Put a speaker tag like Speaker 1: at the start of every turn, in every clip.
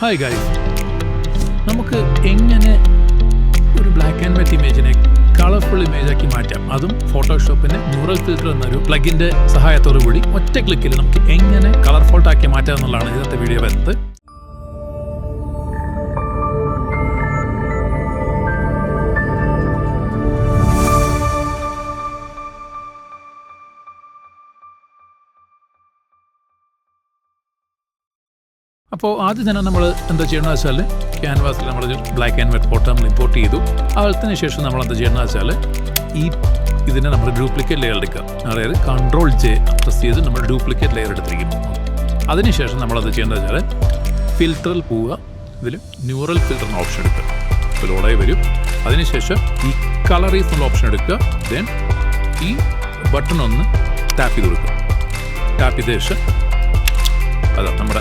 Speaker 1: Hi guys, നമുക്ക് എങ്ങനെ ഒരു ബ്ലാക്ക് ആൻഡ് വൈറ്റ് ഇമേജിനെ കളർഫുൾ ഇമേജാക്കി മാറ്റാം, അതും ഫോട്ടോഷോപ്പിന് ന്യൂറൽ ഫിൽറ്റർ എന്നൊരു പ്ലഗിൻ്റെ സഹായത്തോടു കൂടി ഒറ്റ ക്ലിക്കിൽ നമുക്ക് എങ്ങനെ കളർഫുൾട്ടാക്കി മാറ്റാം എന്നുള്ളതാണ് ഇന്നത്തെ വീഡിയോ വരുന്നത്. അപ്പോൾ ആദ്യം തന്നെ നമ്മൾ എന്താ ചെയ്യണമെന്ന് വെച്ചാൽ ക്യാൻവാസിൽ നമ്മൾ ബ്ലാക്ക് ആൻഡ് വൈറ്റ് ഫോട്ടോ നമ്മൾ ഇമ്പോർട്ട് ചെയ്തു. അതിന് ശേഷം നമ്മൾ എന്താ ചെയ്യണമെന്ന് വെച്ചാൽ ഇതിനെ നമ്മൾ ഡ്യൂപ്ലിക്കേറ്റ് ലെയർ എടുക്കുക. അതായത് Ctrl+J പ്രസ് ചെയ്ത് നമ്മൾ ഡ്യൂപ്ലിക്കേറ്റ് ലെയർ എടുത്തിരിക്കുന്നു. അതിനുശേഷം നമ്മളത് ചെയ്യേണ്ടത് വെച്ചാൽ ഫിൽറ്ററിൽ പോവുക, ഇതിൽ ന്യൂറൽ ഫിൽറ്റർ എന്ന ഓപ്ഷൻ എടുക്കുക. ഇപ്പോൾ ലോഡായി വരും. അതിനുശേഷം ഈ കളറീസ് എന്നുള്ള ഓപ്ഷൻ എടുക്കുക. ദെൻ ഈ ബട്ടൺ ഒന്ന് ടാപ്പ് ചെയ്ത് കൊടുക്കുക. ടാപ്പ് ചെയ്ത ശേഷം അതാ നമ്മുടെ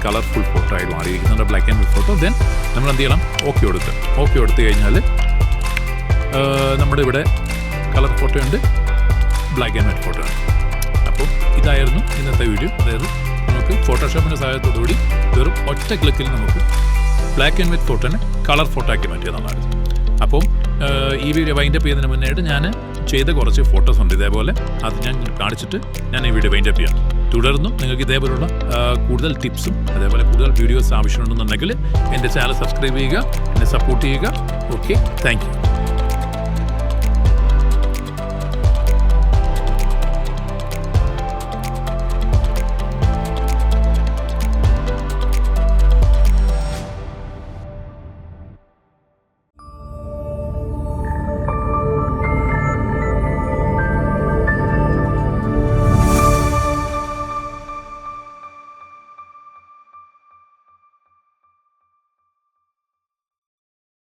Speaker 1: കളർഫുൾ ഫോട്ടോ ആയിട്ട് മാറിയിരിക്കുന്നുണ്ട്, black and white photo. Then നമ്മൾ എന്ത് ചെയ്യണം, ഓക്കെ കൊടുക്കുക. ഓക്കെ കൊടുത്തു കഴിഞ്ഞാൽ നമ്മുടെ ഇവിടെ കളർ ഫോട്ടോ ഉണ്ട്, ബ്ലാക്ക് ആൻഡ് വൈറ്റ് ഫോട്ടോ ഉണ്ട്. അപ്പോൾ ഇതായിരുന്നു ഇന്നത്തെ വീഡിയോ. അതായത് നമുക്ക് ഫോട്ടോഷോപ്പിൻ്റെ സഹായത്തോടുകൂടി വെറും ഒറ്റ ക്ലിക്കിൽ നമുക്ക് ബ്ലാക്ക് ആൻഡ് വൈറ്റ് ഫോട്ടോനെ കളർ ഫോട്ടോ ആക്കി മാറ്റിയതാണ്. അപ്പം ഈ വീഡിയോ വൈൻഡപ്പ് ചെയ്യുന്നതിന് മുന്നേയായിട്ട് ഞാൻ ചെയ്ത കുറച്ച് ഫോട്ടോസ് ഉണ്ട് ഇതേപോലെ, അത് ഞാൻ കാണിച്ചിട്ട് ഞാൻ ഈ വീഡിയോ വൈൻഡപ്പ് ചെയ്യാം. തുടർന്നും നിങ്ങൾക്ക് ഇതേപോലുള്ള കൂടുതൽ ടിപ്സും അതേപോലെ കൂടുതൽ വീഡിയോസ് ആവശ്യമുണ്ടെന്നുണ്ടെങ്കിൽ എൻ്റെ ചാനൽ സബ്സ്ക്രൈബ് ചെയ്യുക, എന്നെ സപ്പോർട്ട് ചെയ്യുക. Okay, thank you.